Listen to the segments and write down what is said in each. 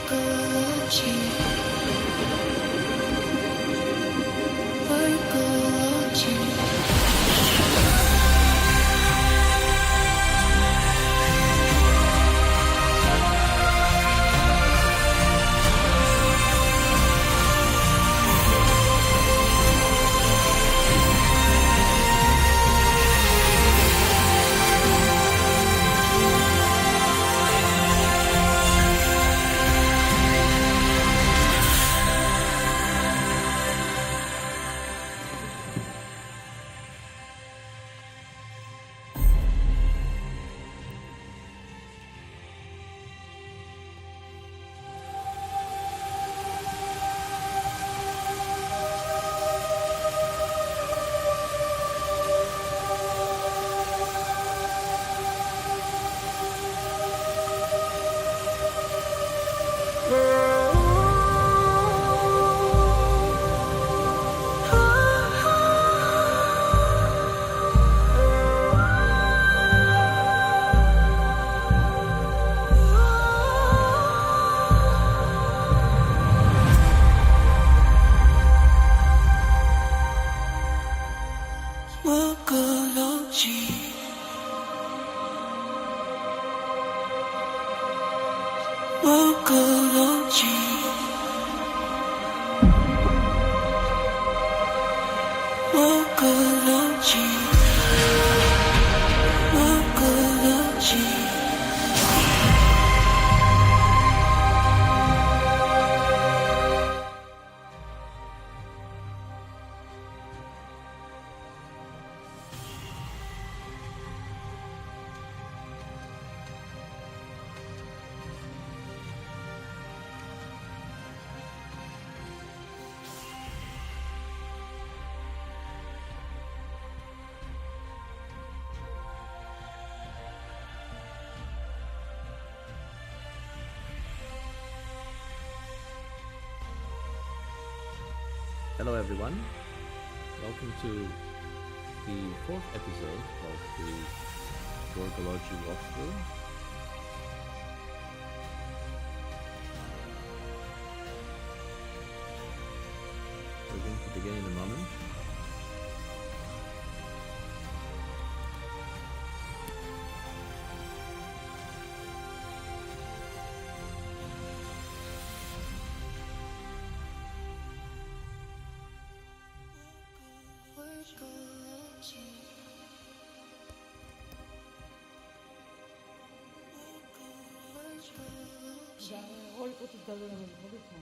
Worgologi, Worgologi. Worgologi, Worgologi, Worgologi, Worgologi. Hello everyone, welcome to the fourth episode of the Worgologi walkthrough. We're going to begin in a moment. Ya, hoy otro tal vez no lo sé.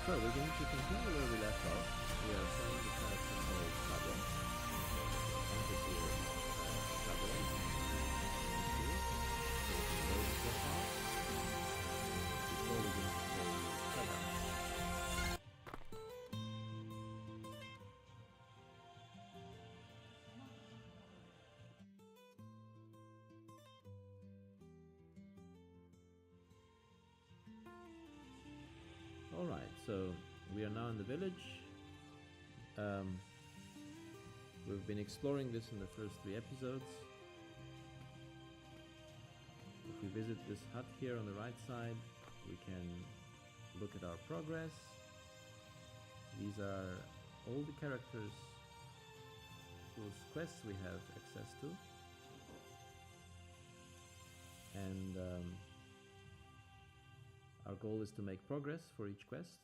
So we're going to continue where we left off. We are trying to character called Pablo. Enter here, Pablo. Before we go to play Saga. Alright, so we are now in the village. We've been exploring this in the first 3 episodes. If we visit this hut here on the right side, we can look at our progress. These are all the characters whose quests we have access to. And our goal is to make progress for each quest,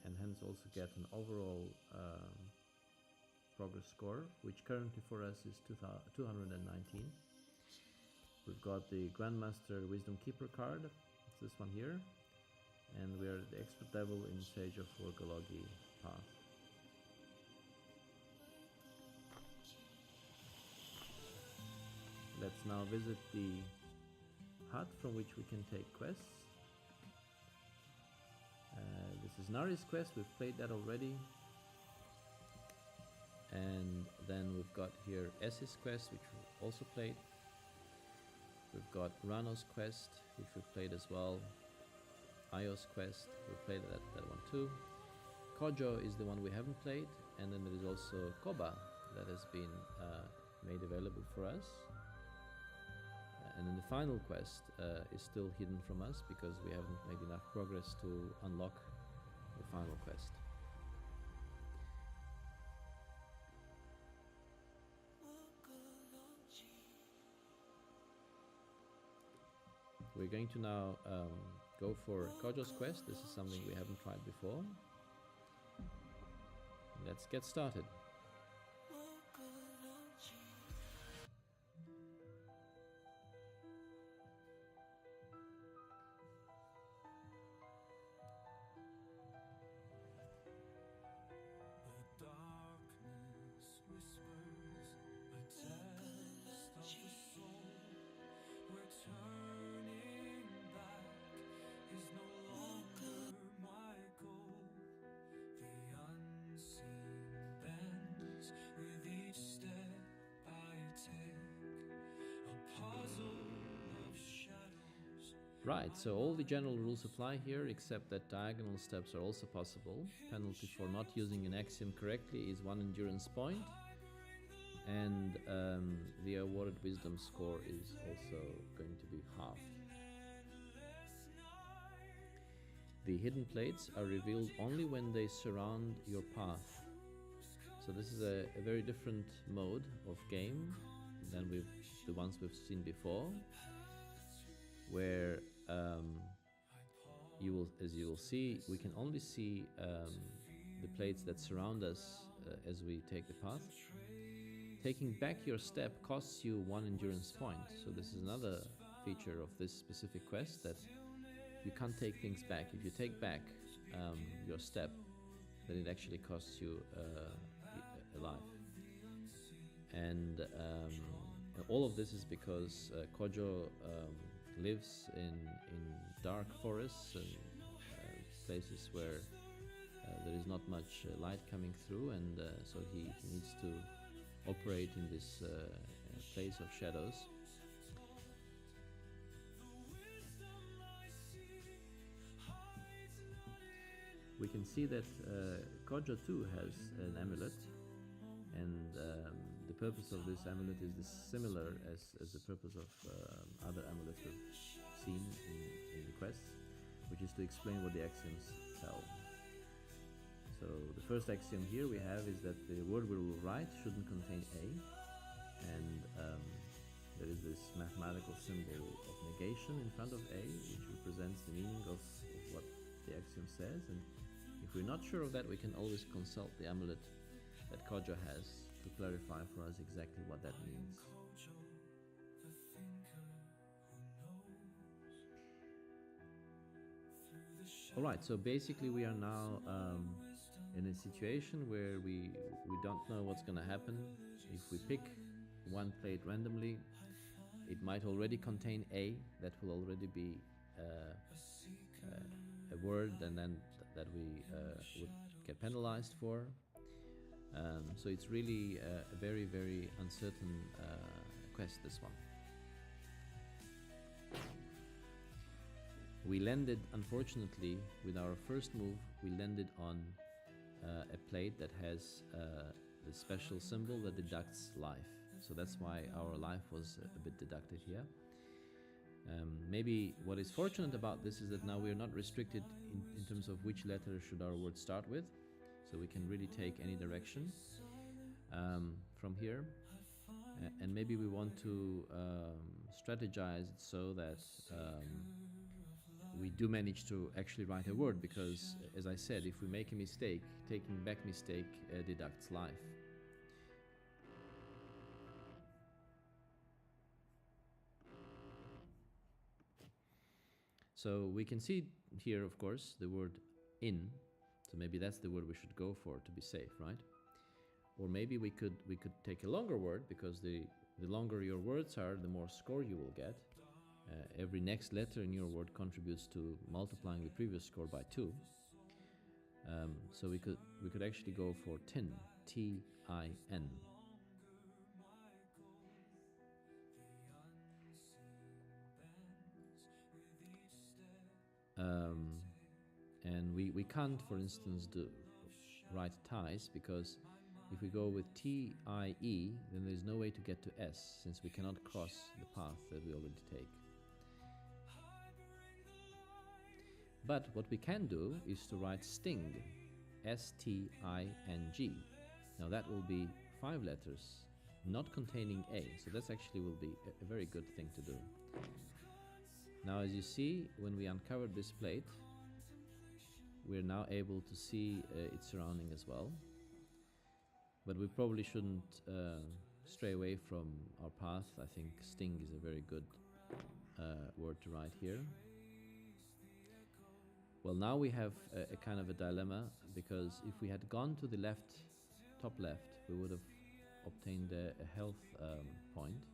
and hence also get an overall progress score, which currently for us is 219. We've got the Grandmaster Wisdom Keeper card, it's this one here, and we are at the expert level in Sage of Worgologi path. Let's now visit the hut from which we can take quests. This is Nari's quest, we've played that already. And then we've got here S's quest, which we also played. We've got Rano's Quest, which we've played as well. Io's Quest, we've played that one too. Kojo is the one we haven't played, and then there is also Koba that has been made available for us. And then the final quest is still hidden from us because we haven't made enough progress to unlock the final quest. Worgologi. We're going to now go for Kojo's quest. This is something we haven't tried before. Let's get started. Worgologi. The darkness whispers a test of the soul, where turning back is no longer my goal. The unseen bends with each step I take, a puzzle of shadows. Right, so all the general rules apply here, except that diagonal steps are also possible. Penalty for not using an axiom correctly is 1 endurance point, and the awarded wisdom score is also going to be halved. The hidden plates are revealed only when they surround your path. So this is a very different mode of game than the ones we've seen before, where as you will see, we can only see the plates that surround us as we take the path. Taking back your step costs you 1 endurance point. So this is another feature of this specific quest, that you can't take things back. If you take back your step, then it actually costs you a life. And all of this is because Kojo lives in dark forests and places where there is not much light coming through, and so he needs to operate in this place of shadows. We can see that Kojo too has an amulet, and the purpose of this amulet is similar as the purpose of other amulets we've seen in the quests, which is to explain what the axioms tell. So the first axiom here we have is that the word we will write shouldn't contain A, and there is this mathematical symbol of negation in front of A, which represents the meaning of what the axiom says. And if we're not sure of that, we can always consult the amulet that Kojo has to clarify for us exactly what that means. Kojo, the thinker who knows. Through the shadows. Alright, so basically we are now in a situation where we don't know what's going to happen. If we pick one plate randomly, it might already contain A, that will already be a word, and then that we would get penalized for. So it's really a very, very uncertain quest, this one. We landed, unfortunately, with our first move, we landed on a plate that has the special symbol that deducts life. So that's why our life was a bit deducted here. Maybe what is fortunate about this is that now we are not restricted in terms of which letter should our word start with. So we can really take any direction from here. And maybe we want to strategize it so that we do manage to actually write a word, because, as I said, if we make a mistake, taking back mistake deducts life. So we can see here, of course, the word in. So maybe that's the word we should go for to be safe, right? Or maybe we could take a longer word, because the longer your words are, the more score you will get. Every next letter in your word contributes to multiplying the previous score by 2. So we could actually go for tin, T-I-N. we can't, for instance, write ties, because if we go with T-I-E, then there's no way to get to S, since we cannot cross the path that we already take. But what we can do is to write sting, S-T-I-N-G. Now that will be 5 letters, not containing A, so that's actually will be a very good thing to do. Now, as you see, when we uncovered this plate, we're now able to see its surrounding as well. But we probably shouldn't stray away from our path. I think sting is a very good word to write here. Well, now we have a kind of a dilemma, because if we had gone to the left, top left, we would have obtained a health point,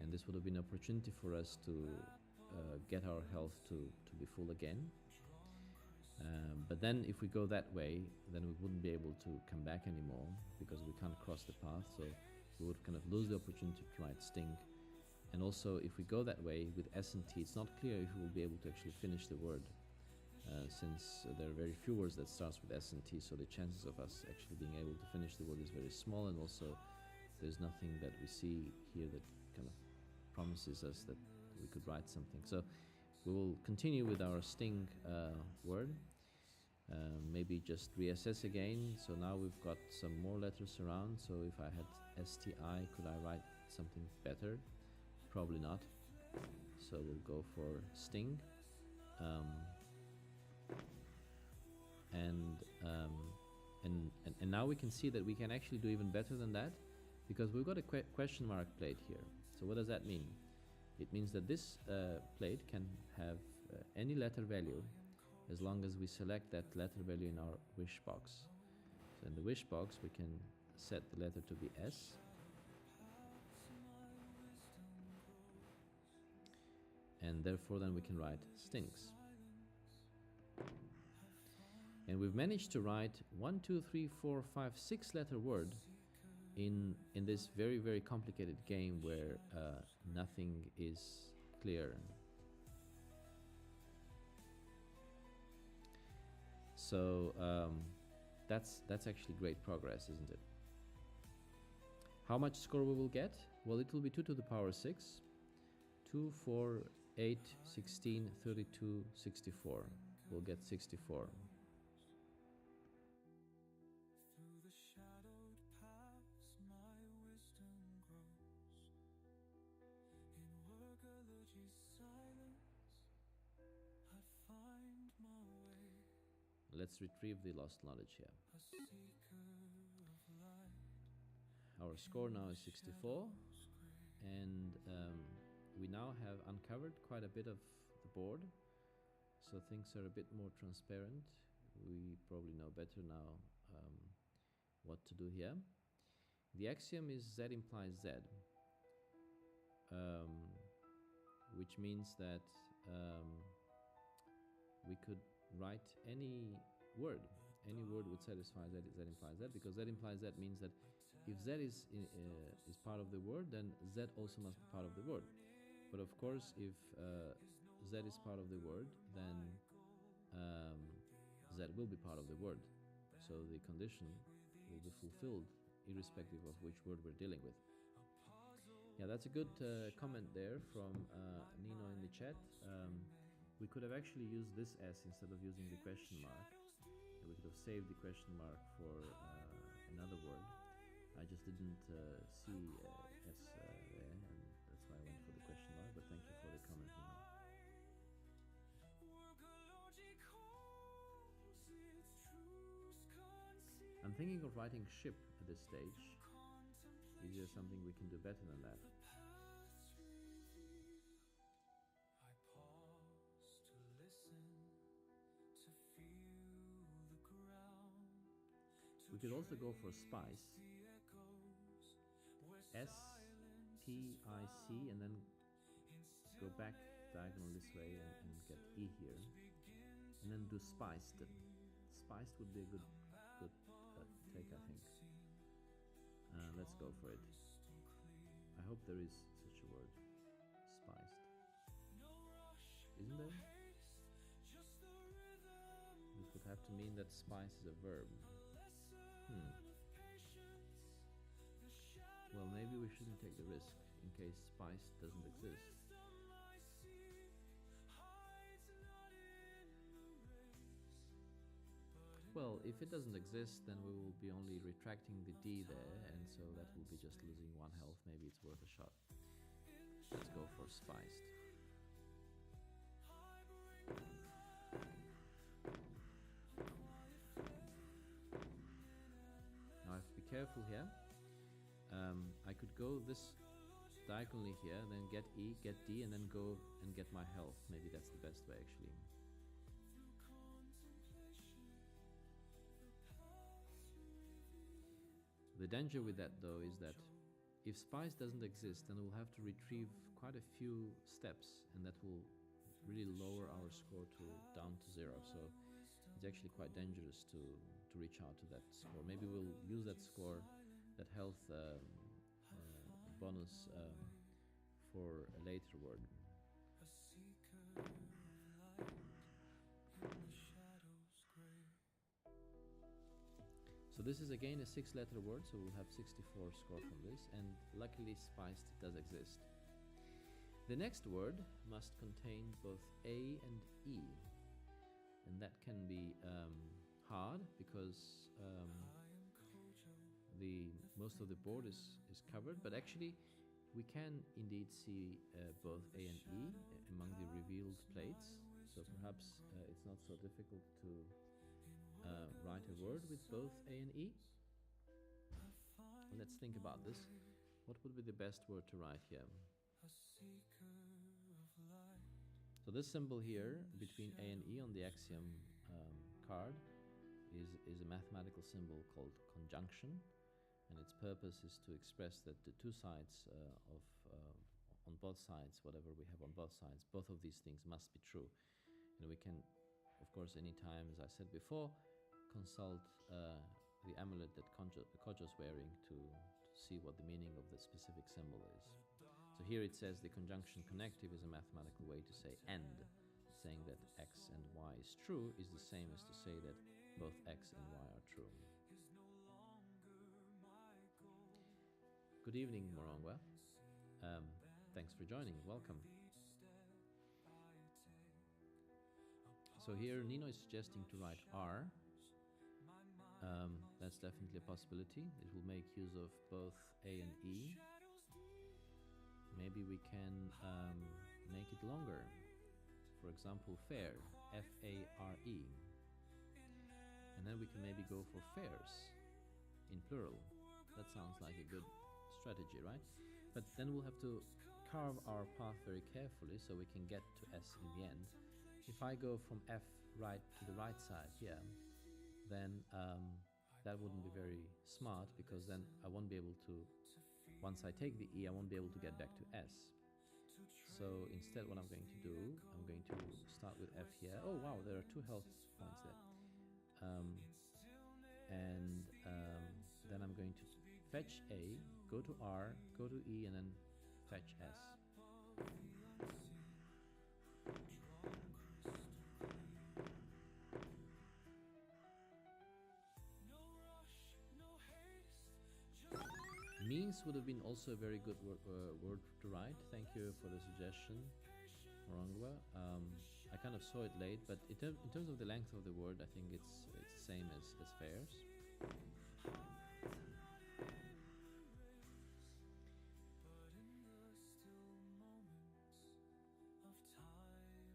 and this would have been an opportunity for us to get our health to be full again. But then if we go that way, then we wouldn't be able to come back anymore, because we can't cross the path, so we would kind of lose the opportunity to write sting. And also, if we go that way with S and T, it's not clear if we will be able to actually finish the word, since there are very few words that starts with S and T, so the chances of us actually being able to finish the word is very small, and also there's nothing that we see here that kind of promises us that we could write something. So we will continue with our sting word. Maybe just reassess again. So now we've got some more letters around. So if I had STI, could I write something better? Probably not. So we'll go for sting. And now we can see that we can actually do even better than that, because we've got a question mark plate here. So what does that mean? It means that this plate can have any letter value, as long as we select that letter value in our wish box. So in the wish box, we can set the letter to be S. And therefore then we can write stings. And we've managed to write 1, 2, 3, 4, 5, 6 letter word in this very, very complicated game where nothing is clear. So that's actually great progress, isn't it? How much score we will get? Well, it will be 2 to the power 6. 2, 4, 8, 16, 32, 64. We'll get 64. Through the shadowed paths, my wisdom grows. In Worgologi's silence, I find my way. Let's retrieve the lost knowledge here. A seeker of light. Our score now is 64, and we now have uncovered quite a bit of the board, so things are a bit more transparent. We probably know better now what to do here. The axiom is Z implies Z, which means that we could write any word would satisfy Z implies Z, because Z implies Z means that if Z is part of the word, then Z also must be part of the word. But of course, if Z is part of the word, then Z will be part of the word. So the condition will be fulfilled irrespective of which word we're dealing with. Yeah, that's a good comment there from Nino in the chat. We could have actually used this S instead of using the question mark. And we could have saved the question mark for another word. I just didn't see S there, and that's why I went for the question mark, but thank you for the comment, Nino. Worgologi calls its truths concealed. I'm thinking of writing ship at this stage. Is there something we can do better than that? I pause to listen, to feel the ground. We could also go for spice. S-P-I-C, and then go back diagonal this way and get E here, and then do spiced. Spiced would be a good take, I think. Let's go for it. I hope there is such a word, spiced. Isn't there? This would have to mean that spice is a verb. Well, maybe we shouldn't take the risk in case spice doesn't exist. Well, if it doesn't exist, then we will be only retracting the D there, and so that will be just losing 1 health. Maybe it's worth a shot. Let's go for spiced. Now I have to be careful here. I could go this diagonally here, then get E, get D, and then go and get my health. Maybe that's the best way, actually. The danger with that, though, is that if spice doesn't exist, then we'll have to retrieve quite a few steps, and that will really lower our score down to 0. So it's actually quite dangerous to reach out to that score. Maybe we'll use that score, that health bonus for a later word. So this is again a 6-letter word, so we'll have 64 score from this, and luckily spiced does exist. The next word must contain both A and E, and that can be hard because most of the board is covered, but actually we can indeed see both A and E among the revealed plates, so perhaps it's not so difficult to write a word with both A and E. Let's think about this. What would be the best word to write here? So this symbol here between A and E on the axiom card is a mathematical symbol called conjunction, and its purpose is to express that the two sides on both sides, whatever we have on both sides, both of these things must be true. And we can, of course, anytime, as I said before, consult the amulet that Kojo's wearing to see what the meaning of the specific symbol is. So here it says the conjunction connective is a mathematical way to say and. Saying that x and y is true is the same as to say that both x and y are true. Good evening, Morongwa. Thanks for joining. Welcome. So here Nino is suggesting to write R. That's definitely a possibility. It will make use of both A and E. Maybe we can make it longer. For example, fair, F-A-R-E. And then we can maybe go for fairs in plural. That sounds like a good strategy, right? But then we'll have to carve our path very carefully so we can get to S in the end. If I go from F right to the right side here, then that wouldn't be very smart, because then I won't be able to, once I take the E, I won't be able to get back to S. So instead what I'm going to do, I'm going to start with F here. Oh wow, there are 2 health points there. Then I'm going to fetch A, go to R, go to E, and then fetch S. Means would have been also a very good word to write. Thank you for the suggestion, Morongwa. I kind of saw it late, but in terms of the length of the word, I think it's the same as fairs.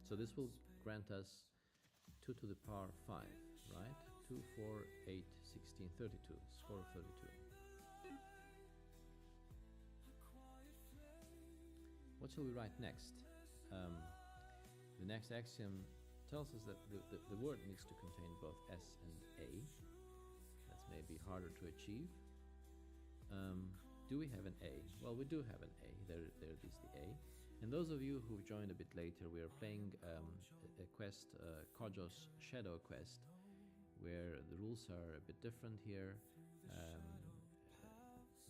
So this will grant us 2 to the power 5, right? 2, 4, 8, 16, 32. Score of 32. What shall we write next? The next axiom tells us that the word needs to contain both S and A. That's maybe harder to achieve. Do we have an A? Well, we do have an A. There is the A. And those of you who joined a bit later, we are playing a quest, Kojo's Shadow Quest, where the rules are a bit different here.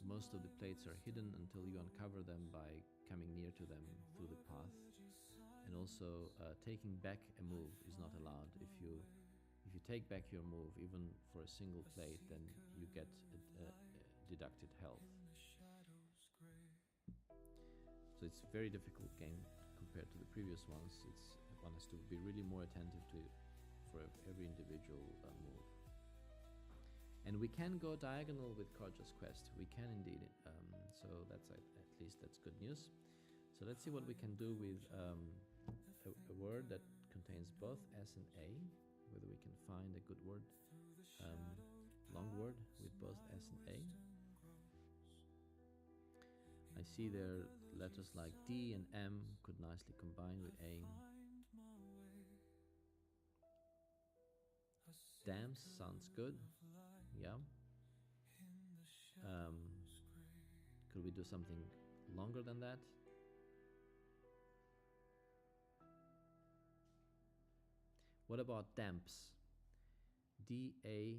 Most of the plates are hidden until you uncover them by coming near to them through the path. And also taking back a move is not allowed. If you if you take back your move, even for a single plate, then you get a deducted health. So it's a very difficult game compared to the previous ones. One has to be really more attentive to for every individual move. And we can go diagonal with Korja's quest. We can indeed. So that's at least that's good news. So let's see what we can do with a word that contains both S and A. Whether we can find a good word, long word with both S and A. I see there letters like D and M could nicely combine with A. Dams sounds good. Yeah. Could we do something longer than that? What about damps? D-A.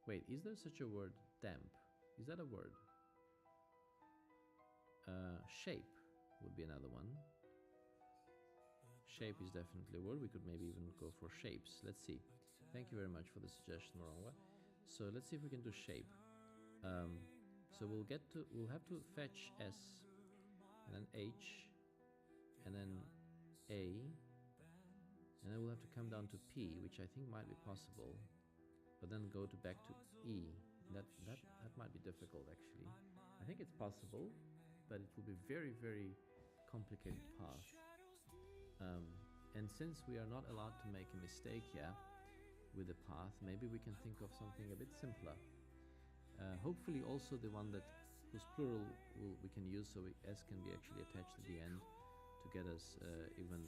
Wait, is there such a word, damp? Is that a word? Shape would be another one. Shape is definitely a word. We could maybe even go for shapes. Let's see. Thank you very much for the suggestion, Morongwa. So let's see if we can do shape. So we'll have to fetch S, and then H, and then A, and then we'll have to come down to P, which I think might be possible, but then go back to E. That might be difficult actually. I think it's possible, but it will be very, very complicated path. And since we are not allowed to make a mistake here with the path, maybe we can think of something a bit simpler. Hopefully also the one whose plural we can use, so S can be actually attached at the end to get us even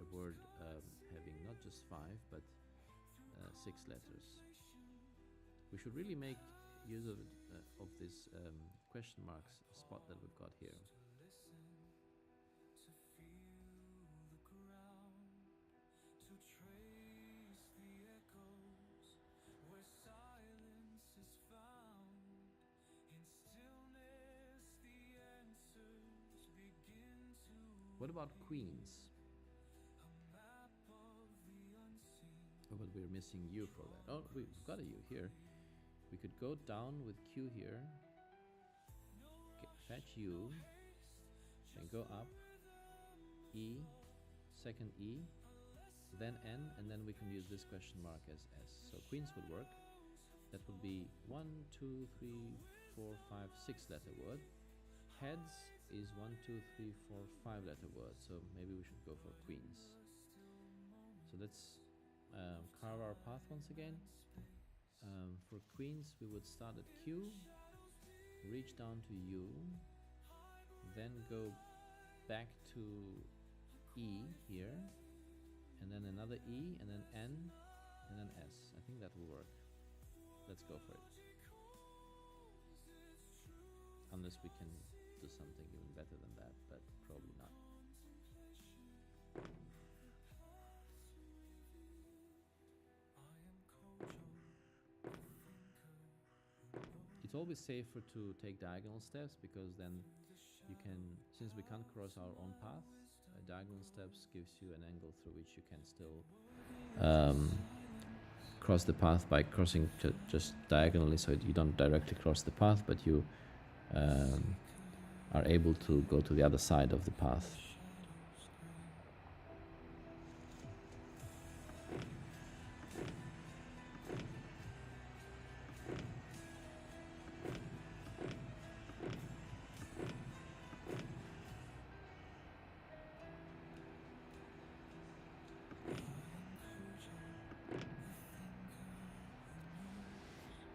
a word having not just 5 but 6 letters. We should really make use of this question marks spot that we've got here. What about queens? Oh, but we're missing U for that. Oh, we've got a U here. We could go down with Q here, fetch U, then go up, E, second E, then N, and then we can use this question mark as S. So queens would work. That would be 1, 2, 3, 4, 5, 6 letter word. Heads is 1, 2, 3, 4, 5 letter word. So maybe we should go for queens. So let's carve our path once again. For queens, we would start at Q, reach down to U, then go back to E here, and then another E, and then N, and then S. I think that will work. Let's go for it. Unless we can do something even better than that, but probably not. It's always safer to take diagonal steps, because then you can, since we can't cross our own path, diagonal steps gives you an angle through which you can still cross the path by crossing just diagonally, so you don't directly cross the path, but you are able to go to the other side of the path.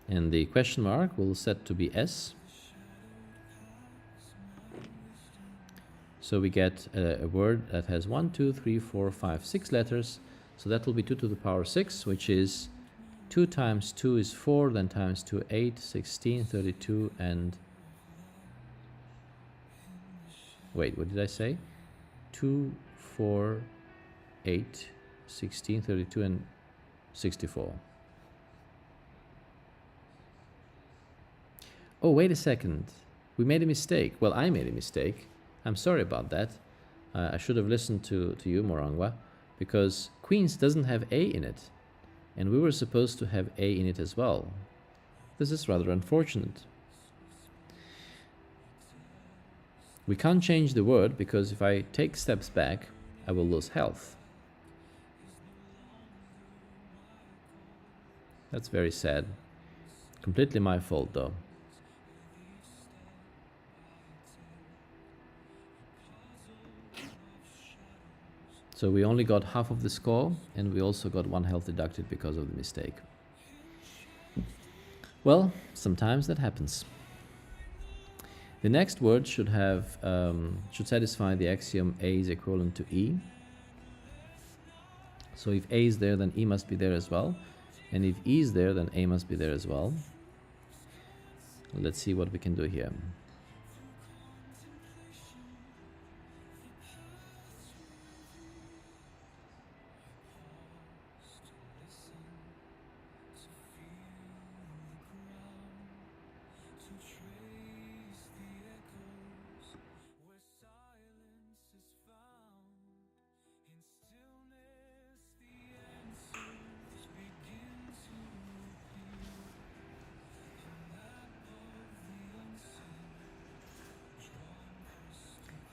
And the question mark will set to be S. So we get a word that has 1, 2, 3, 4, 5, 6 letters. So that will be 2 to the power 6, which is 2 times 2 is 4, then times 2, 8, 16, 32, and... Wait, what did I say? 2, 4, 8, 16, 32, and 64. Oh, wait a second. We made a mistake. Well, I made a mistake. I'm sorry about that. I should have listened to you, Morongwa. because Queens doesn't have A in it, and we were supposed to have A in it as well. This is rather unfortunate. We can't change the word because if I take steps back, I will lose health. That's very sad. Completely my fault though. So we only got half of the score, and we also got 1 health deducted because of the mistake. Well, sometimes that happens. The next word should have should satisfy the axiom A is equivalent to E. So if A is there, then E must be there as well. And if E is there, then A must be there as well. Let's see what we can do here.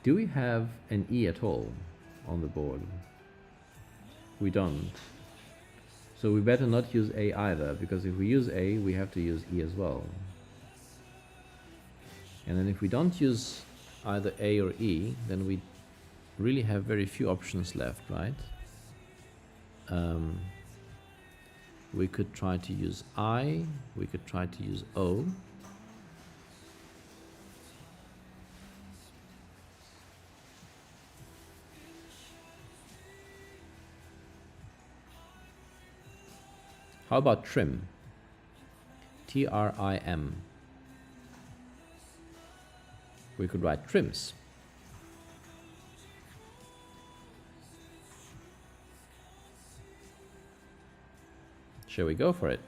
Do we have an E at all on the board? We don't. So we better not use A either, because if we use A, we have to use E as well. And then if we don't use either A or E, then we really have very few options left, right? We could try to use I, we could try to use O. How about trim? T-R-I-M. We could write trims. Shall we go for it?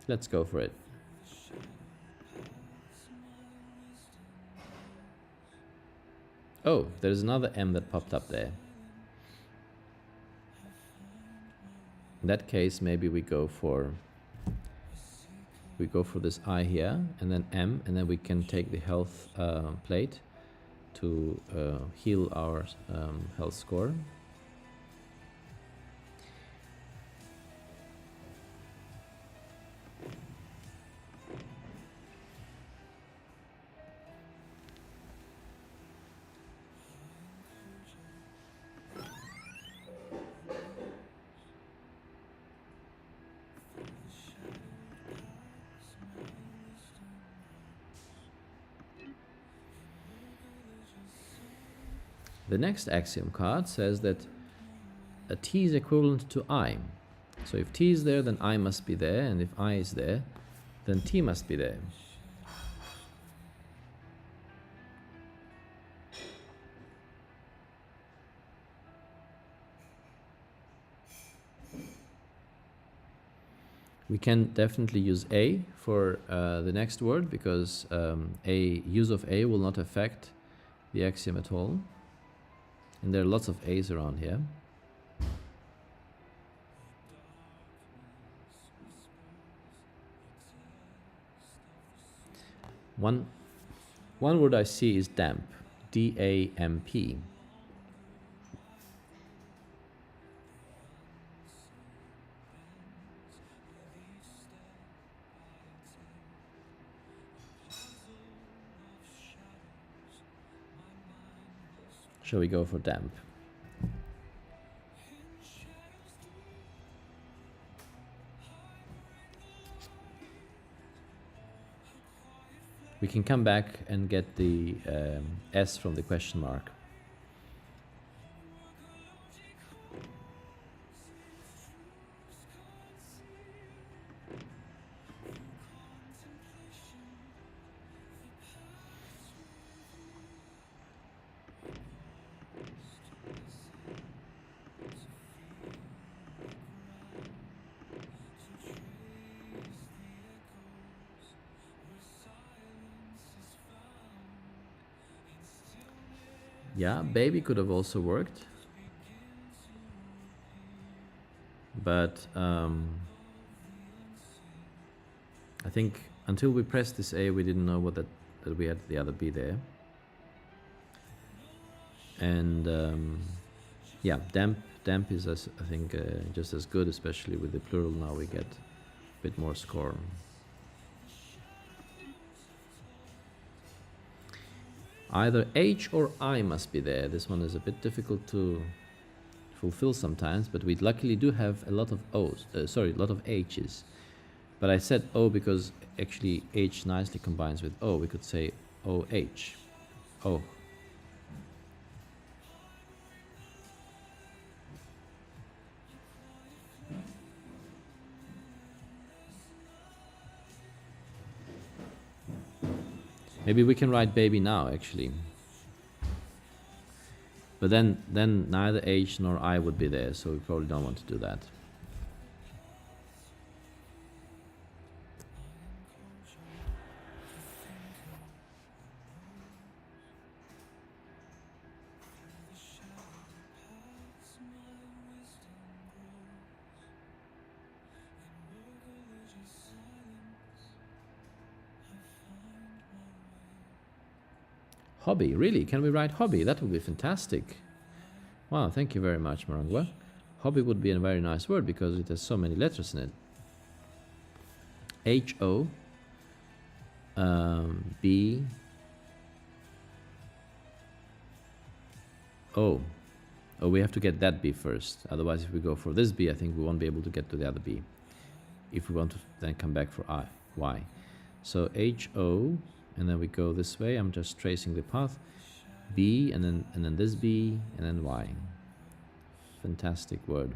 Let's go for it. Oh, there's another M that popped up there. In that case, maybe we go for this I here, and then M, and then we can take the health plate to heal our health score. The next axiom card says that a T is equivalent to I. So if T is there, then I must be there, and if I is there, then T must be there. We can definitely use A for the next word, because use of A will not affect the axiom at all. And there are lots of A's around here. One word I see is damp. D-A-M-P. Shall we go for damp? We can come back and get the S from the question mark. Yeah, baby could have also worked. But I think until we pressed this A, we didn't know that we had the other B there. And yeah, damp is, I think, just as good, especially with the plural. Now we get a bit more score. Either H or I must be there. This one is a bit difficult to fulfill sometimes, but we luckily do have a lot of O's. Sorry, a lot of H's. But I said O because actually H nicely combines with O. We could say OH. Oh. Maybe we can write baby now, actually. But then neither H nor I would be there, so we probably don't want to do that. Hobby, really? Can we write hobby? That would be fantastic. Wow, thank you very much, Marangwa. Hobby would be a very nice word because it has so many letters in it. H-O, B, O. Oh, we have to get that B first. Otherwise, if we go for this B, I think we won't be able to get to the other B. If we want to then come back for I, Y. So H-O, and then we go this way. I'm just tracing the path. B, and then this B, and then Y. Fantastic word.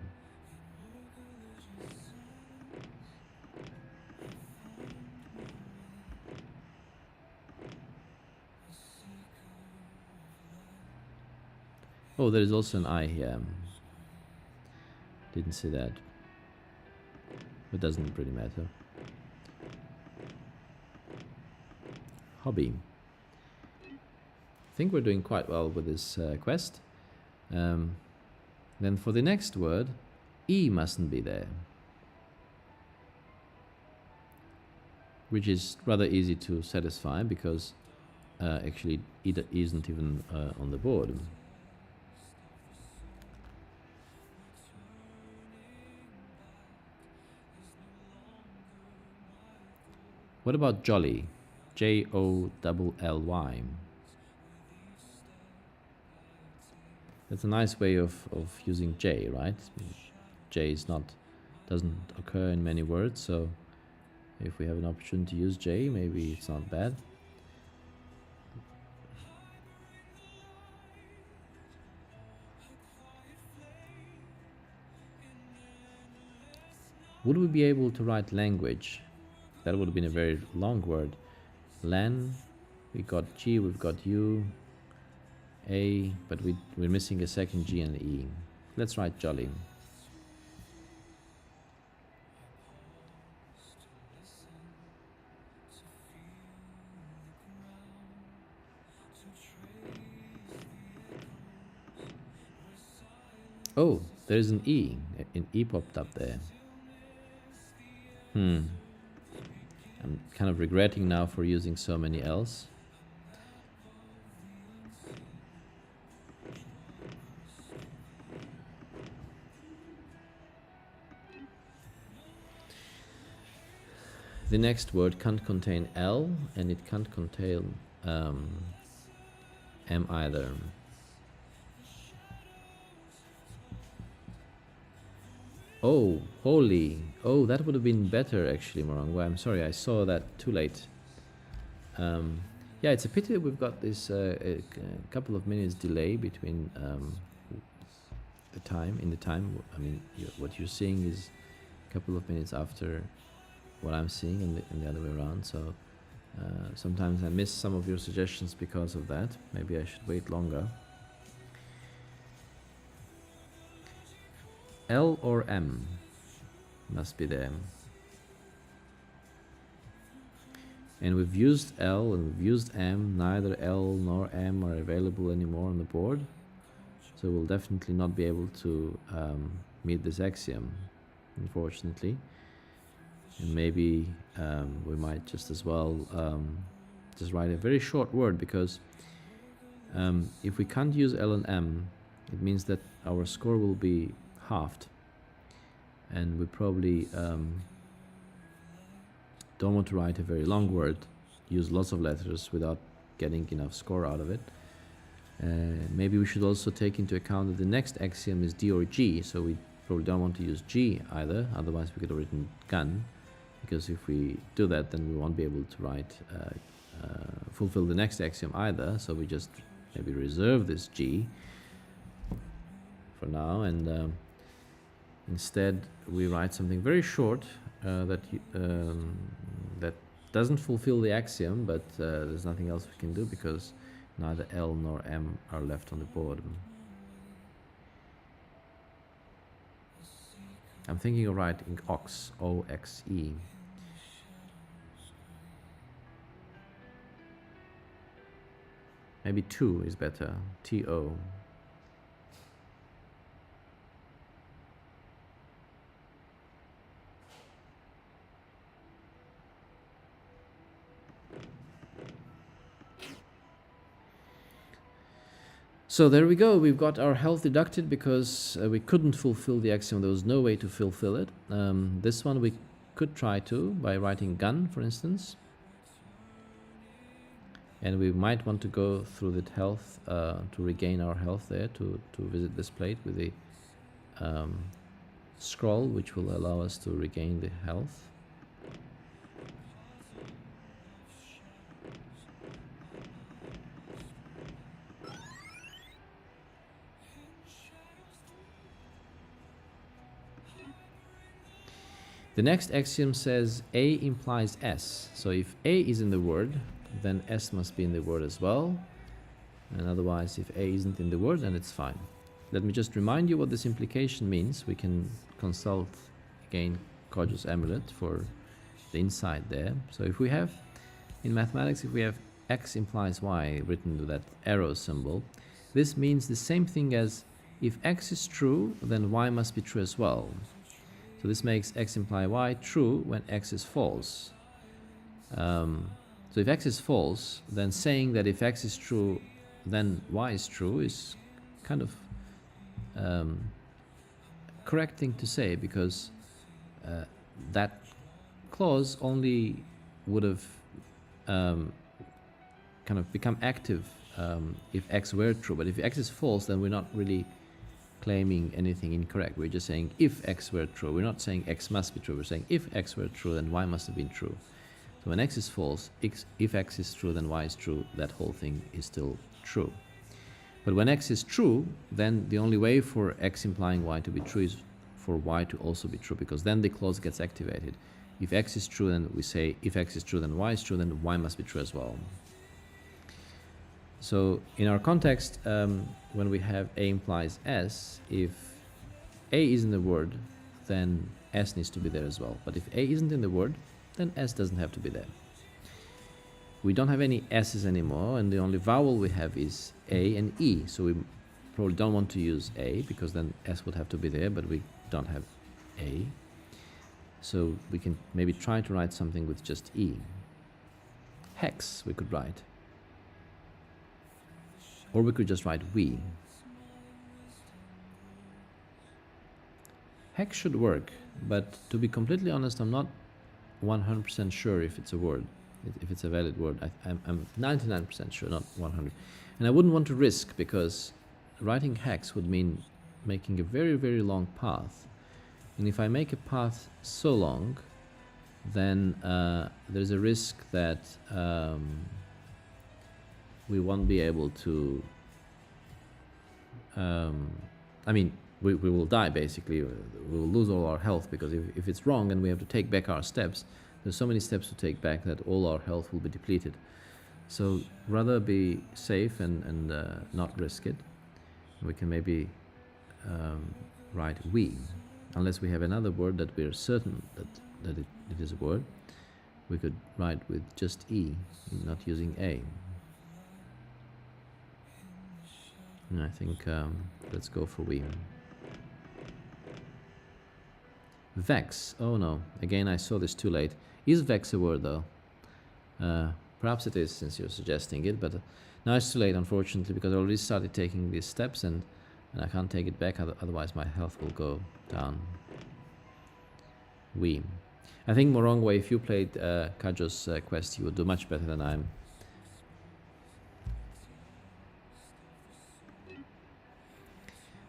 Oh, there is also an I here. Didn't see that. It doesn't really matter. Hobby. I think we're doing quite well with this quest. Then for the next word, E mustn't be there. Which is rather easy to satisfy because actually it isn't even on the board. What about jolly? J-O-L-L-Y. That's a nice way of using J, right? J is doesn't occur in many words, so if we have an option to use J, maybe it's not bad. Would we be able to write language? That would have been a very long word. Lan, we got G, we've got U, A, but we're missing a second G and E. Let's write jolly. Oh, there's an E. An E popped up there. I'm kind of regretting now for using so many L's. The next word can't contain L, and it can't contain M either. Oh, holy. Oh, that would have been better actually, Morangwa. I'm sorry, I saw that too late. Yeah, it's a pity we've got this a couple of minutes delay between the time. I mean, what you're seeing is a couple of minutes after what I'm seeing, and the other way around. So sometimes I miss some of your suggestions because of that. Maybe I should wait longer. L or M must be there. And we've used L and we've used M. Neither L nor M are available anymore on the board. So we'll definitely not be able to meet this axiom, unfortunately. And maybe we might just as well just write a very short word, because if we can't use L and M, it means that our score will be halved. And we probably don't want to write a very long word, use lots of letters without getting enough score out of it. Maybe we should also take into account that the next axiom is D or G, so we probably don't want to use G either, otherwise we could have written gun, because if we do that then we won't be able to write fulfill the next axiom either, so we just maybe reserve this G for now, and instead we write something very short that doesn't fulfill the axiom, but there's nothing else we can do because neither L nor M are left on the board. I'm thinking of writing ox, O-X-E. Maybe 2 is better, T-O. So there we go, we've got our health deducted because we couldn't fulfill the axiom, there was no way to fulfill it. This one we could try to, by writing gun, for instance. And we might want to go through that health, to regain our health there, to visit this plate with the scroll, which will allow us to regain the health. The next axiom says A implies S. So if A is in the word, then S must be in the word as well. And otherwise, if A isn't in the word, then it's fine. Let me just remind you what this implication means. We can consult again Kojo's amulet for the insight there. So if we have, in mathematics, if we have X implies Y written with that arrow symbol, this means the same thing as if X is true, then Y must be true as well. So this makes X imply Y true when X is false. So if X is false, then saying that if X is true, then Y is true is kind of correct thing to say, because that clause only would have kind of become active if X were true. But if X is false, then we're not really claiming anything incorrect. We're just saying if X were true. We're not saying X must be true. We're saying if X were true, then Y must have been true. So when X is false, if X is true, then Y is true. That whole thing is still true. But when X is true, then the only way for X implying Y to be true is for Y to also be true, because then the clause gets activated. If X is true, then we say if X is true, then Y is true, then Y must be true as well. So in our context, when we have A implies S, if A is in the word, then S needs to be there as well. But if A isn't in the word, then S doesn't have to be there. We don't have any S's anymore, and the only vowel we have is A and E. So we probably don't want to use A, because then S would have to be there, but we don't have A. So we can maybe try to write something with just E. Hex we could write. Or we could just write we. Hex should work, but to be completely honest, I'm not 100% sure if it's a word, if it's a valid word. I'm 99% sure, not 100. And I wouldn't want to risk, because writing hex would mean making a very, very long path. And if I make a path so long, then there's a risk that we won't be able to, I mean, we will die basically. We will lose all our health, because if it's wrong and we have to take back our steps, there's so many steps to take back that all our health will be depleted. So rather be safe and not risk it. We can maybe write we, unless we have another word that we're certain that it is a word. we could write with just E, not using A. And I think let's go for we. Vex. Oh no, again I saw this too late. Is vex a word though? Perhaps it is since you're suggesting it, but now it's too late unfortunately, because I already started taking these steps and I can't take it back, otherwise my health will go down. We. I think Morongwe, if you played Kajo's quest, you would do much better than I'm.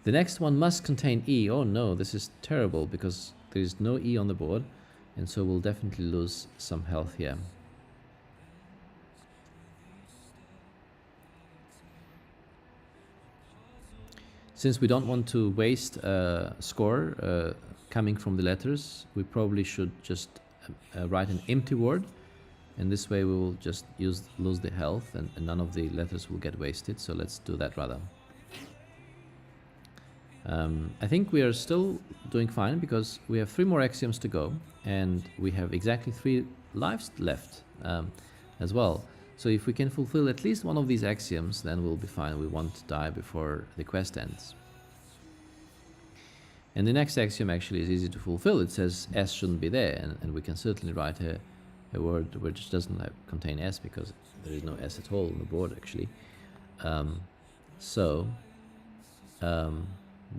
The next one must contain E. Oh no, this is terrible because there is no E on the board, and so we'll definitely lose some health here. Since we don't want to waste score coming from the letters, we probably should just write an empty word, and this way we will just lose the health and none of the letters will get wasted, so let's do that rather. I think we are still doing fine because we have 3 more axioms to go and we have exactly 3 lives left as well. So if we can fulfill at least one of these axioms, then we'll be fine. We won't die before the quest ends. And the next axiom actually is easy to fulfill. It says S shouldn't be there, and we can certainly write a word which doesn't contain S because there is no S at all on the board actually.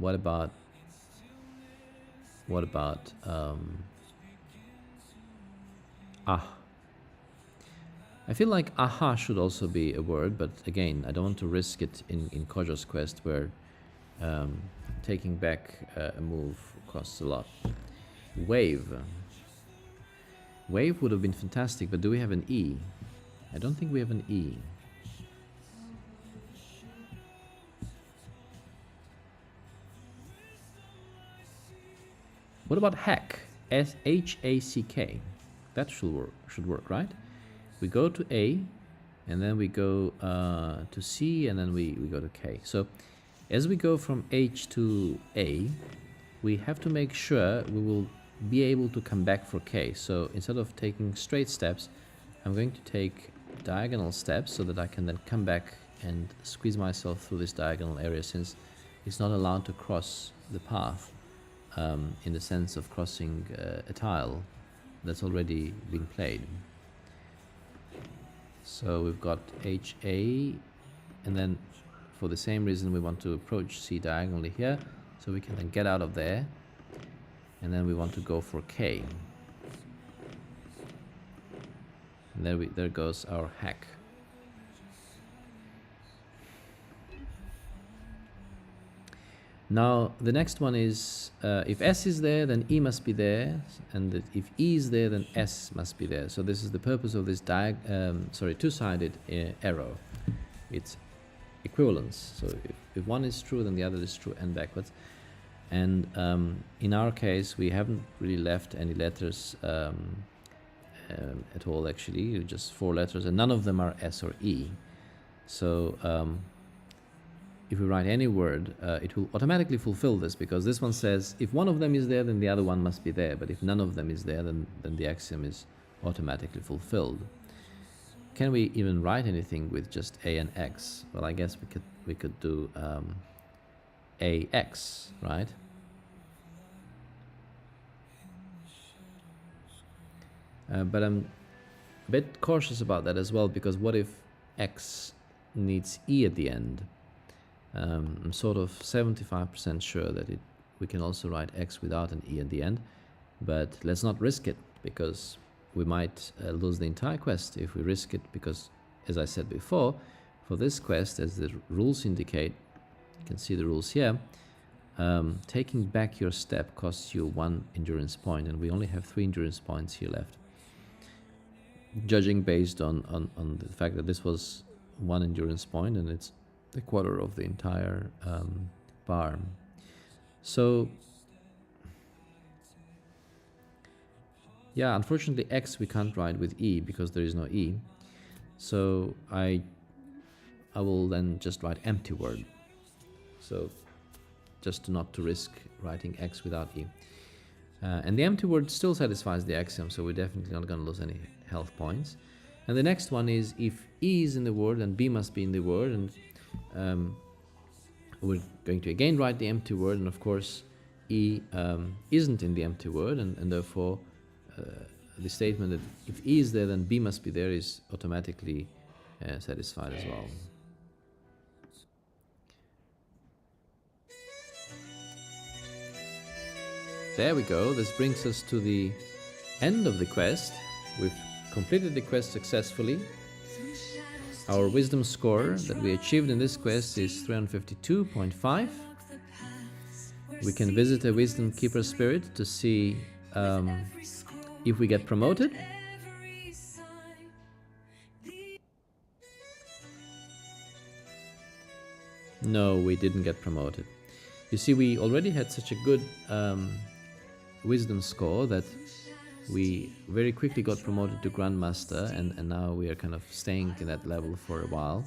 What about I feel like aha should also be a word, but again, I don't want to risk it in Kojo's quest where taking back a move costs a lot. Wave. Wave would have been fantastic, but do we have an E? I don't think we have an E. What about hack? S-H-A-C-K. That should work, right? We go to A, and then we go to C, and then we go to K. So as we go from H to A, we have to make sure we will be able to come back for K. So instead of taking straight steps, I'm going to take diagonal steps so that I can then come back and squeeze myself through this diagonal area, since it's not allowed to cross the path in the sense of crossing a tile that's already been played. So we've got HA, and then for the same reason we want to approach C diagonally here, so we can then get out of there, and then we want to go for K. And there goes our hack. Now the next one is if S is there, then E must be there, and if E is there, then S must be there. So this is the purpose of this two-sided arrow. It's equivalence. So if one is true, then the other is true, and backwards. And in our case, we haven't really left any letters at all. Actually, just 4 letters, and none of them are S or E. So if we write any word, it will automatically fulfill this, because this one says if one of them is there, then the other one must be there. But if none of them is there, then the axiom is automatically fulfilled. Can we even write anything with just A and X? Well, I guess we could do AX, right? But I'm a bit cautious about that as well, because what if X needs E at the end? I'm sort of 75% sure that we can also write X without an E at the end, but let's not risk it, because we might lose the entire quest if we risk it, because as I said before, for this quest, as the rules indicate, you can see the rules here, taking back your step costs you 1 endurance point, and we only have 3 endurance points here left. Judging based on the fact that this was 1 endurance point and it's a quarter of the entire bar. So yeah, unfortunately X we can't write with E because there is no E. So I will then just write empty word. So just not to risk writing X without E. And the empty word still satisfies the axiom, so we're definitely not going to lose any health points. And the next one is if E is in the word, then B must be in the word, and we're going to again write the empty word, and of course E isn't in the empty word, and therefore the statement that if E is there, then B must be there is automatically satisfied as well. There we go. This brings us to the end of the quest. We've completed the quest successfully. Our wisdom score that we achieved in this quest is 352.5. We can visit a wisdom keeper spirit to see if we get promoted. No, we didn't get promoted. You see, we already had such a good wisdom score that we very quickly got promoted to Grandmaster, and now we are kind of staying in that level for a while.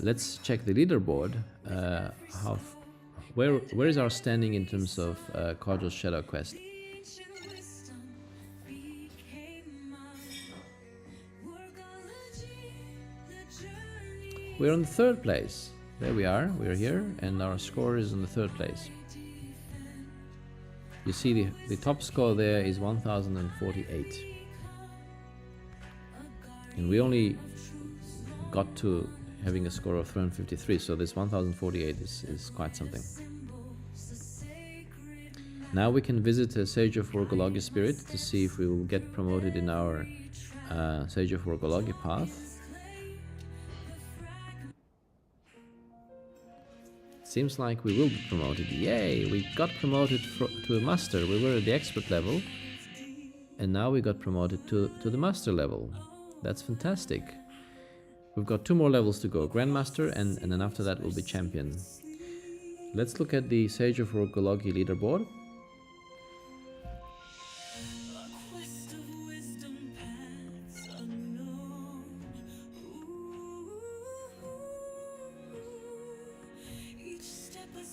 Let's check the leaderboard. Where is our standing in terms of Kojo's Shadow Quest? We're on the 3rd place. There we are, we're here, and our score is in the 3rd place. You see the top score there is 1048. And we only got to having a score of 353, so this 1048 is quite something. Now we can visit a Sage of Worgologi spirit to see if we will get promoted in our Sage of Worgologi path. Seems like we will be promoted. Yay! We got promoted to a master. We were at the expert level, and now we got promoted to the master level. That's fantastic. We've got 2 more levels to go, Grandmaster, and then after that we'll be champion. Let's look at the Sage of Worgologi leaderboard.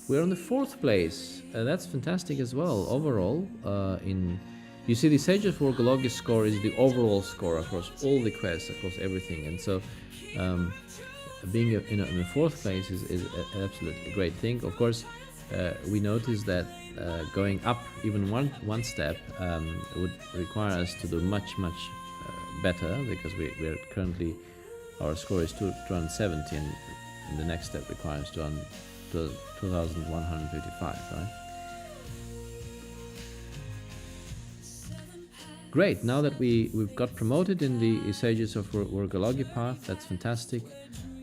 We're on the 4th place. That's fantastic as well. Overall, you see, the Sage of Worgologi score is the overall score across all the quests, across everything, and so being in the 4th place is an absolutely great thing. Of course, we noticed that going up even one step would require us to do much better, because we're currently, our score is 270, and the next step requires 2155, right? Great, now that we've got promoted in the Sages of Worgologi path, that's fantastic.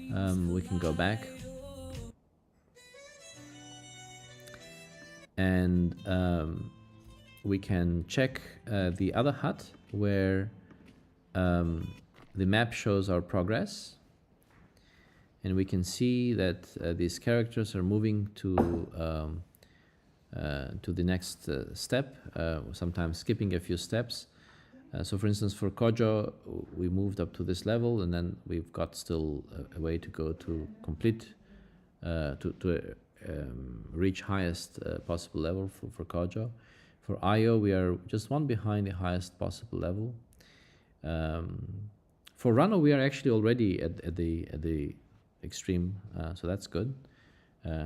We can go back. And we can check the other hut where the map shows our progress. And we can see that these characters are moving to the next step, sometimes skipping a few steps. So for instance, for Kojo, we moved up to this level, and then we've got still a way to go to complete, to reach highest possible level for Kojo. For Ayo, we are just 1 behind the highest possible level. For Rano, we are actually already at the extreme, so that's good.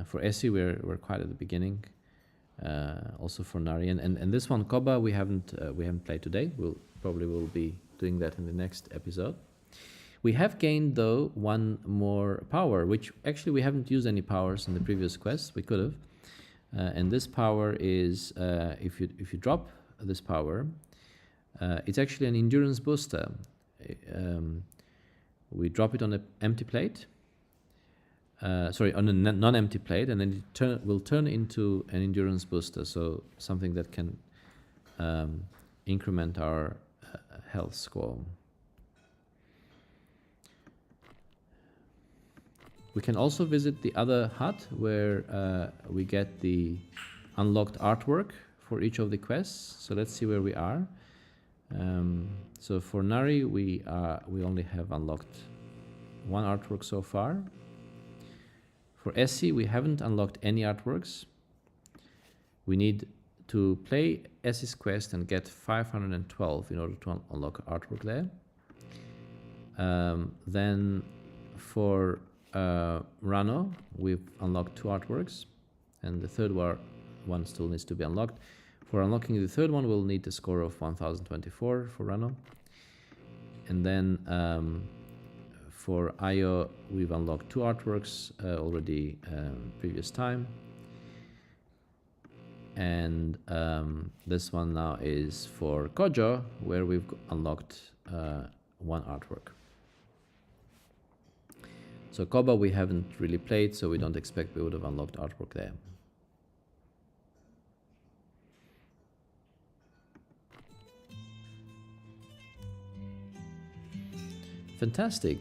For Essie, we're quite at the beginning. Also for Nari, and this one Koba we haven't played today. We'll probably will be doing that in the next episode. We have gained though 1 more power, which actually we haven't used any powers in the previous quests. We could have, and this power is if you drop this power, it's actually an endurance booster. We drop it on an empty plate. Sorry, on a non-empty plate, and then it will turn into an endurance booster, so something that can increment our health score. We can also visit the other hut where we get the unlocked artwork for each of the quests. So let's see where we are. So for Nari, we only have unlocked 1 artwork so far. For Essie, we haven't unlocked any artworks. We need to play Essie's quest and get 512 in order to unlock artwork there. Then for Rano, we've unlocked 2 artworks, and the third one still needs to be unlocked. For unlocking the third one, we'll need a score of 1024 for Rano. And then for Ayo, we've unlocked 2 artworks already previous time. And this one now is for Kojo, where we've unlocked 1 artwork. So Koba we haven't really played, so we don't expect we would have unlocked artwork there. Fantastic.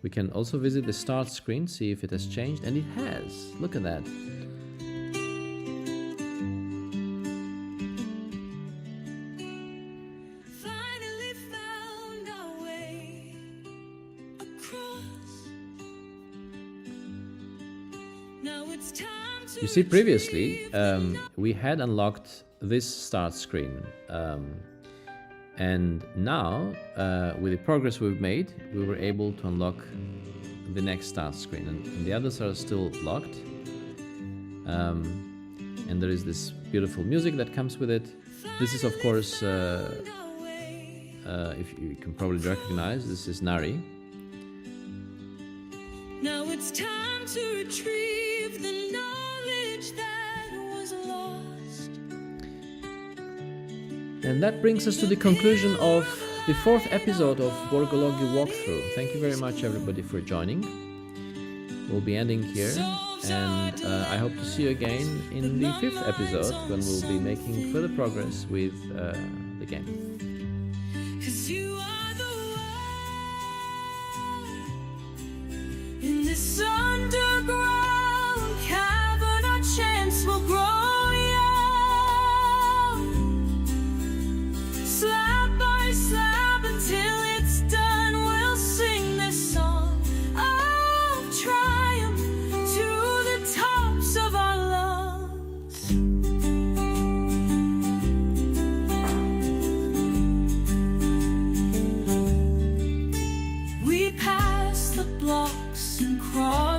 We can also visit the start screen, see if it has changed, and it has. Look at that. Finally found our way across. Now it's time to You see, previously we had unlocked this start screen, and now with the progress we've made, we were able to unlock the next start screen, and the others are still locked. And there is this beautiful music that comes with it. This is, of course, if you can probably recognize, this is Nari. Now it's time to retrieve the knowledge that was lost. And that brings us to the conclusion of the 4th episode of Worgologi walkthrough. Thank you very much, everybody, for joining. We'll be ending here, and I hope to see you again in the 5th episode, when we'll be making further progress with the game. 'Cause you are the one in this underground cavern. Our chance will grow young, slab by slab, until it's done. We'll sing this song of triumph to the tops of our lungs. We pass the blocks and cross